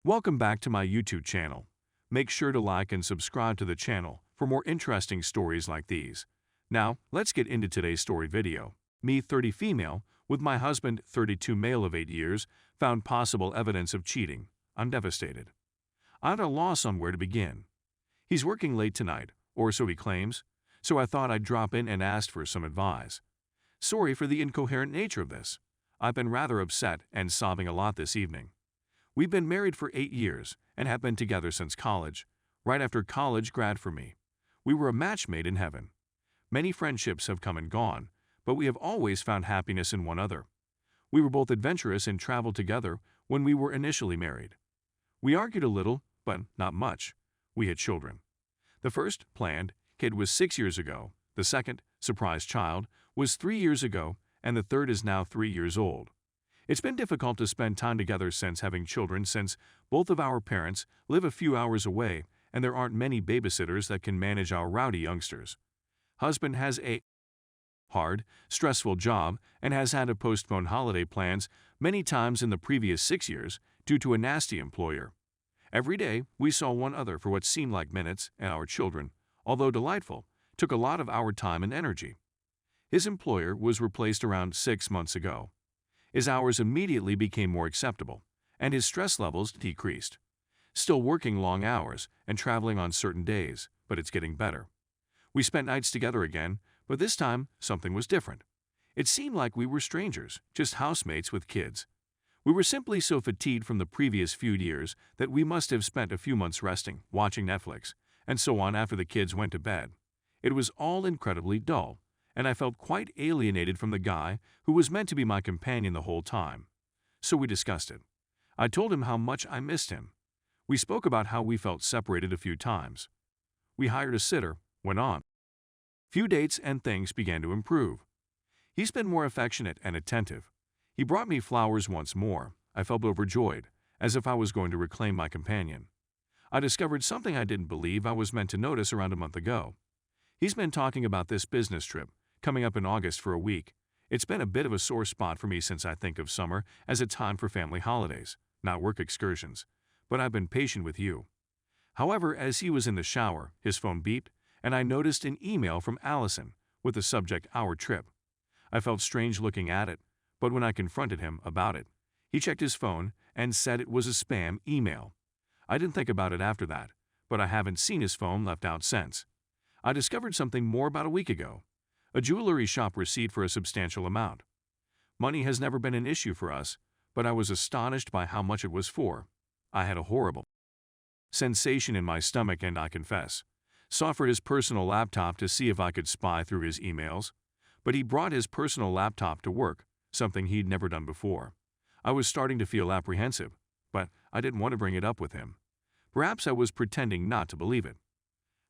Welcome back to my YouTube channel. Make sure to like and subscribe to the channel for more interesting stories like these. Now, let's get into today's story video. Me, 30 female, with my husband, 32 male of 8 years, found possible evidence of cheating. I'm devastated. I'm at a loss on where to begin. He's working late tonight, or so he claims, so I thought I'd drop in and ask for some advice. Sorry for the incoherent nature of this. I've been rather upset and sobbing a lot this evening. We've been married for 8 years and have been together since college, right after college grad for me. We were a match made in heaven. Many friendships have come and gone, but we have always found happiness in one another. We were both adventurous and traveled together when we were initially married. We argued a little, but not much. We had children. The first, planned, kid was 6 years ago, the second, surprise child, was 3 years ago, and the third is now 3 years old. It's been difficult to spend time together since having children, since both of our parents live a few hours away and there aren't many babysitters that can manage our rowdy youngsters. Husband has a hard, stressful job and has had to postpone holiday plans many times in the previous 6 years due to a nasty employer. Every day, we saw one other for what seemed like minutes, and our children, although delightful, took a lot of our time and energy. His employer was replaced around 6 months ago. His hours immediately became more acceptable, and his stress levels decreased. Still working long hours and traveling on certain days, but it's getting better. We spent nights together again, but this time something was different. It seemed like we were strangers, just housemates with kids. We were simply so fatigued from the previous few years that we must have spent a few months resting, watching Netflix, and so on after the kids went to bed. It was all incredibly dull, and I felt quite alienated from the guy who was meant to be my companion the whole time. So we discussed it. I told him how much I missed him. We spoke about how we felt separated a few times. We hired a sitter, went on. Few dates and things began to improve. He's been more affectionate and attentive. He brought me flowers once more. I felt overjoyed, as if I was going to reclaim my companion. I discovered something I didn't believe I was meant to notice around a month ago. He's been talking about this business trip, coming up in August for a week. It's been a bit of a sore spot for me since I think of summer as a time for family holidays, not work excursions, but I've been patient with you. However, as he was in the shower, his phone beeped, and I noticed an email from Allison with the subject "Our Trip." I felt strange looking at it, but when I confronted him about it, he checked his phone and said it was a spam email. I didn't think about it after that, but I haven't seen his phone left out since. I discovered something more about a week ago. A jewelry shop receipt for a substantial amount. Money has never been an issue for us, but I was astonished by how much it was for. I had a horrible sensation in my stomach, and I confess, sought for his personal laptop to see if I could spy through his emails, but he brought his personal laptop to work, something he'd never done before. I was starting to feel apprehensive, but I didn't want to bring it up with him. Perhaps I was pretending not to believe it.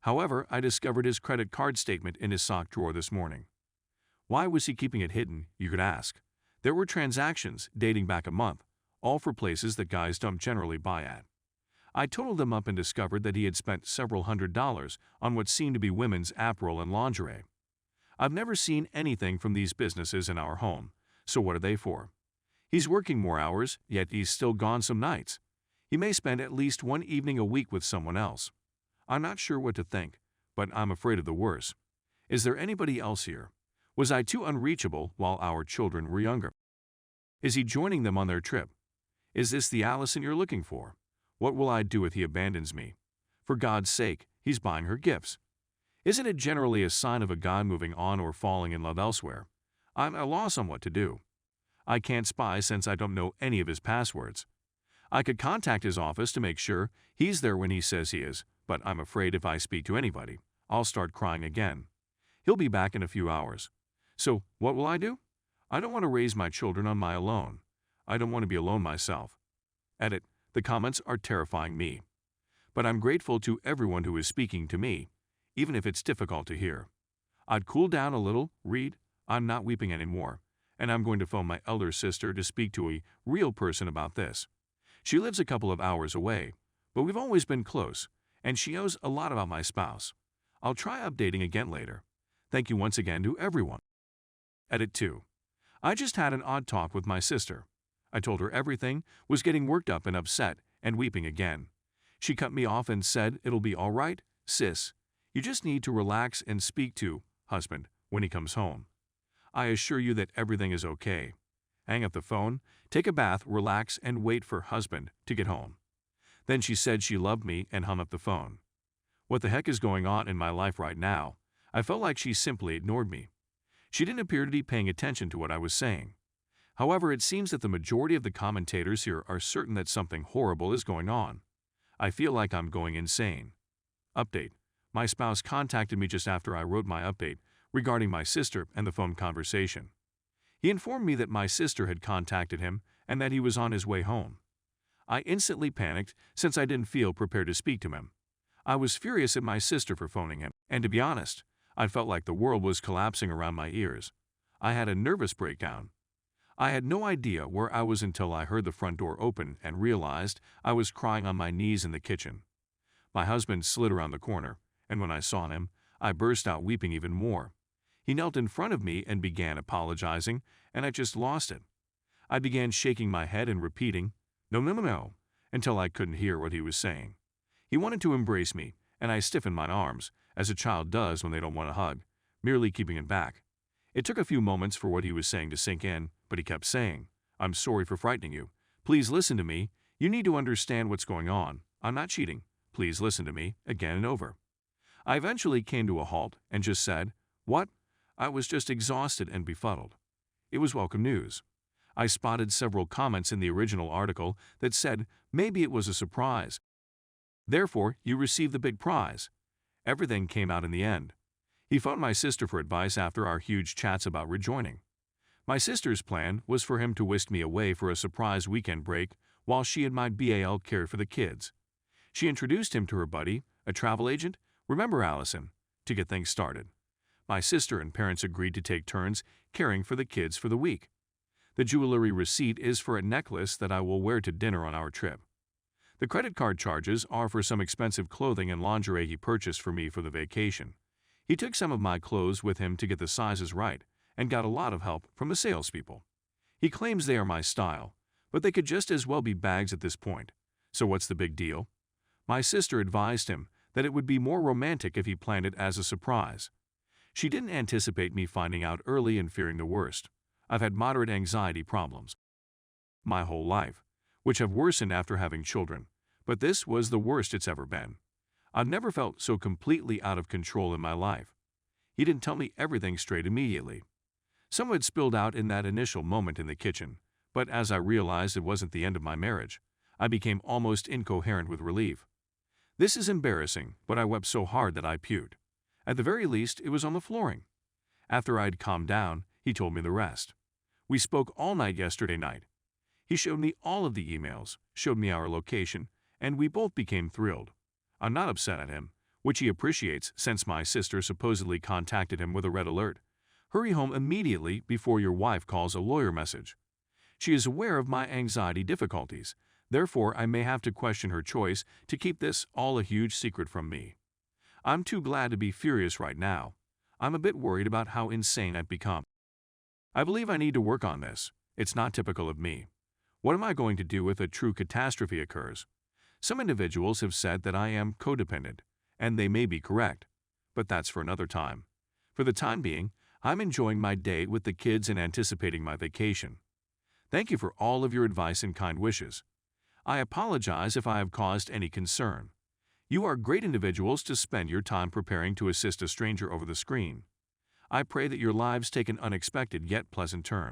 However, I discovered his credit card statement in his sock drawer this morning. Why was he keeping it hidden, you could ask? There were transactions dating back a month, all for places that guys don't generally buy at. I totaled them up and discovered that he had spent several $100s on what seemed to be women's apparel and lingerie. I've never seen anything from these businesses in our home, so what are they for? He's working more hours, yet he's still gone some nights. He may spend at least one evening a week with someone else. I'm not sure what to think, but I'm afraid of the worst. Is there anybody else here? Was I too unreachable while our children were younger? Is he joining them on their trip? Is this the Allison you're looking for? What will I do if he abandons me? For God's sake, he's buying her gifts. Isn't it generally a sign of a guy moving on or falling in love elsewhere? I'm at a loss on what to do. I can't spy since I don't know any of his passwords. I could contact his office to make sure he's there when he says he is, but I'm afraid if I speak to anybody, I'll start crying again. He'll be back in a few hours. So what will I do? I don't want to raise my children on my own. I don't want to be alone myself. Edit. The comments are terrifying me. But I'm grateful to everyone who is speaking to me, even if it's difficult to hear. I'd cool down a little, read. I'm not weeping anymore, and I'm going to phone my elder sister to speak to a real person about this. She lives a couple of hours away, but we've always been close, and she knows a lot about my spouse. I'll try updating again later. Thank you once again to everyone. Edit 2. I just had an odd talk with my sister. I told her everything, was getting worked up and upset, and weeping again. She cut me off and said, "It'll be all right, sis. You just need to relax and speak to husband when he comes home. I assure you that everything is okay." Hang up the phone, take a bath, relax, and wait for husband to get home. Then she said she loved me and hung up the phone. What the heck is going on in my life right now? I felt like she simply ignored me. She didn't appear to be paying attention to what I was saying. However, it seems that the majority of the commentators here are certain that something horrible is going on. I feel like I'm going insane. Update. My spouse contacted me just after I wrote my update regarding my sister and the phone conversation. He informed me that my sister had contacted him and that he was on his way home. I instantly panicked since I didn't feel prepared to speak to him. I was furious at my sister for phoning him, and to be honest, I felt like the world was collapsing around my ears. I had a nervous breakdown. I had no idea where I was until I heard the front door open and realized I was crying on my knees in the kitchen. My husband slid around the corner, and when I saw him, I burst out weeping even more. He knelt in front of me and began apologizing, and I just lost it. I began shaking my head and repeating, "No, no, no, no," until I couldn't hear what he was saying. He wanted to embrace me, and I stiffened my arms, as a child does when they don't want a hug, merely keeping it back. It took a few moments for what he was saying to sink in, but he kept saying, "I'm sorry for frightening you. Please listen to me. You need to understand what's going on. I'm not cheating. Please listen to me," again and over. I eventually came to a halt and just said, "What?" I was just exhausted and befuddled. It was welcome news. I spotted several comments in the original article that said maybe it was a surprise. Therefore, you received the big prize. Everything came out in the end. He phoned my sister for advice after our huge chats about rejoining. My sister's plan was for him to whisk me away for a surprise weekend break while she and my BAL cared for the kids. She introduced him to her buddy, a travel agent, remember Allison, to get things started. My sister and parents agreed to take turns caring for the kids for the week. The jewelry receipt is for a necklace that I will wear to dinner on our trip. The credit card charges are for some expensive clothing and lingerie he purchased for me for the vacation. He took some of my clothes with him to get the sizes right and got a lot of help from the salespeople. He claims they are my style, but they could just as well be bags at this point. So what's the big deal? My sister advised him that it would be more romantic if he planned it as a surprise. She didn't anticipate me finding out early and fearing the worst. I've had moderate anxiety problems my whole life, which have worsened after having children, but this was the worst it's ever been. I've never felt so completely out of control in my life. He didn't tell me everything straight immediately. Some had spilled out in that initial moment in the kitchen, but as I realized it wasn't the end of my marriage, I became almost incoherent with relief. This is embarrassing, but I wept so hard that I puked. At the very least, it was on the flooring. After I'd calmed down, he told me the rest. We spoke all night yesterday night. He showed me all of the emails, showed me our location, and we both became thrilled. I'm not upset at him, which he appreciates since my sister supposedly contacted him with a red alert. Hurry home immediately before your wife calls a lawyer message. She is aware of my anxiety difficulties, therefore I may have to question her choice to keep this all a huge secret from me. I'm too glad to be furious right now. I'm a bit worried about how insane I've become. I believe I need to work on this. It's not typical of me. What am I going to do if a true catastrophe occurs? Some individuals have said that I am codependent, and they may be correct, but that's for another time. For the time being, I'm enjoying my day with the kids and anticipating my vacation. Thank you for all of your advice and kind wishes. I apologize if I have caused any concern. You are great individuals to spend your time preparing to assist a stranger over the screen. I pray that your lives take an unexpected yet pleasant turn.